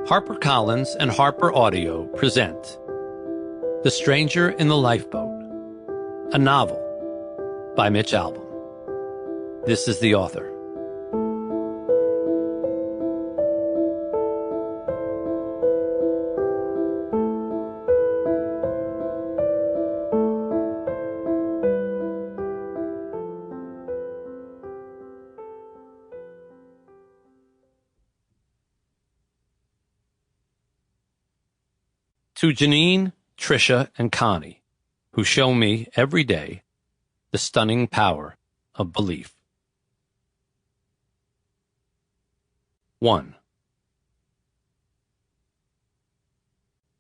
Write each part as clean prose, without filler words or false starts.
HarperCollins and HarperAudio present The Stranger in the Lifeboat, a novel by Mitch Albom. This is the author. To Janine, Tricia, and Connie, who show me every day the stunning power of belief. 1.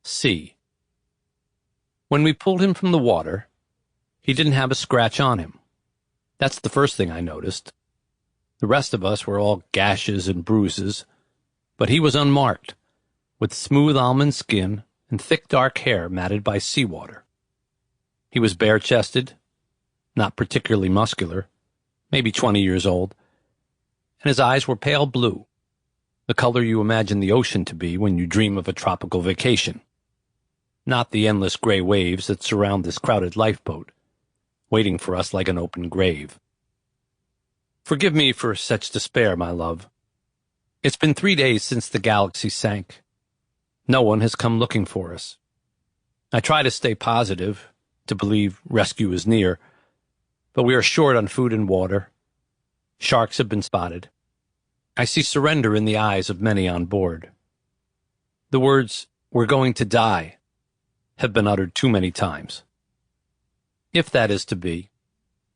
C. When we pulled him from the water, he didn't have a scratch on him. That's the first thing I noticed. The rest of us were all gashes and bruises, but he was unmarked, with smooth almond skin and thick dark hair matted by seawater. He was bare-chested, not particularly muscular, maybe 20 years old, and his eyes were pale blue, the color you imagine the ocean to be when you dream of a tropical vacation, not the endless gray waves that surround this crowded lifeboat, waiting for us like an open grave. Forgive me for such despair, my love. It's been 3 days since the Galaxy sank. No one has come looking for us. I try to stay positive, to believe rescue is near, but we are short on food and water. Sharks have been spotted. I see surrender in the eyes of many on board. The words, "We're going to die," have been uttered too many times. If that is to be,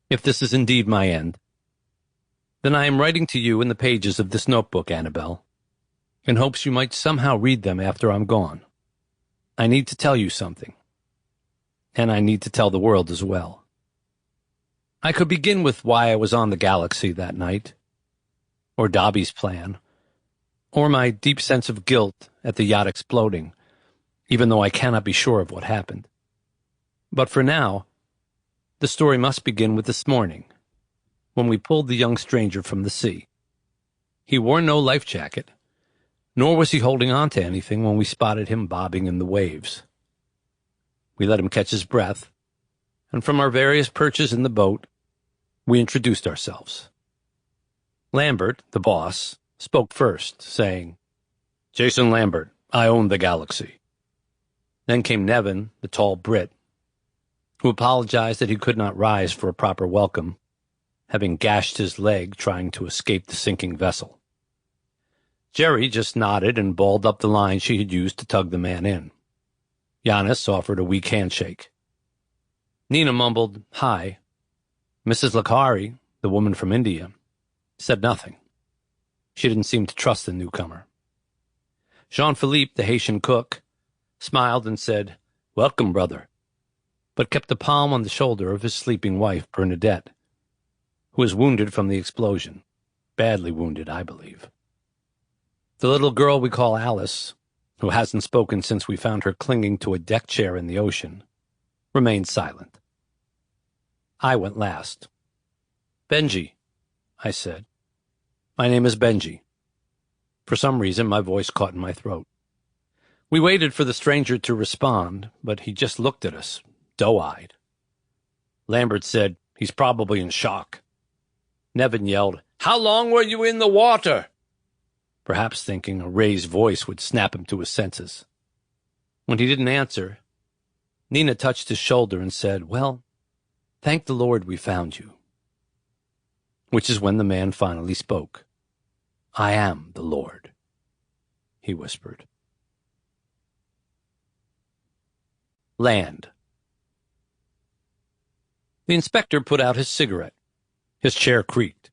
if this is indeed my end, then I am writing to you in the pages of this notebook, Annabelle, in hopes you might somehow read them after I'm gone. I need to tell you something, and I need to tell the world as well. I could begin with why I was on the Galaxy that night, or Dobby's plan, or my deep sense of guilt at the yacht exploding, even though I cannot be sure of what happened. But for now, the story must begin with this morning, when we pulled the young stranger from the sea. He wore no life jacket, nor was he holding on to anything when we spotted him bobbing in the waves. We let him catch his breath, and from our various perches in the boat, we introduced ourselves. Lambert, the boss, spoke first, saying, "Jason Lambert, I own the Galaxy." Then came Nevin, the tall Brit, who apologized that he could not rise for a proper welcome, having gashed his leg trying to escape the sinking vessel. Jerry just nodded and balled up the line she had used to tug the man in. Giannis offered a weak handshake. Nina mumbled, "Hi." Mrs. Lakhari, the woman from India, said nothing. She didn't seem to trust the newcomer. Jean-Philippe, the Haitian cook, smiled and said, "Welcome, brother," but kept a palm on the shoulder of his sleeping wife, Bernadette, who was wounded from the explosion. Badly wounded, I believe. The little girl we call Alice, who hasn't spoken since we found her clinging to a deck chair in the ocean, remained silent. I went last. "Benji," I said. "My name is Benji." For some reason, my voice caught in my throat. We waited for the stranger to respond, but he just looked at us, doe-eyed. Lambert said, "He's probably in shock." Nevin yelled, "How long were you in the water?" Perhaps thinking a raised voice would snap him to his senses. When he didn't answer, Nina touched his shoulder and said, "Well, thank the Lord we found you." Which is when the man finally spoke. "I am the Lord," he whispered. Land. The inspector put out his cigarette. His chair creaked.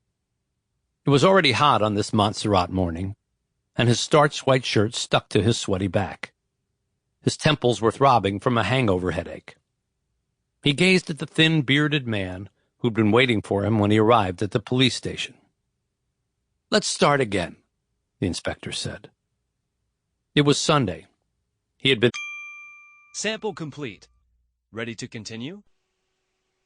It was already hot on this Montserrat morning, and his starched white shirt stuck to his sweaty back. His temples were throbbing from a hangover headache. He gazed at the thin, bearded man who'd been waiting for him when he arrived at the police station. "Let's start again," the inspector said. It was Sunday. He had been... Sample complete. Ready to continue?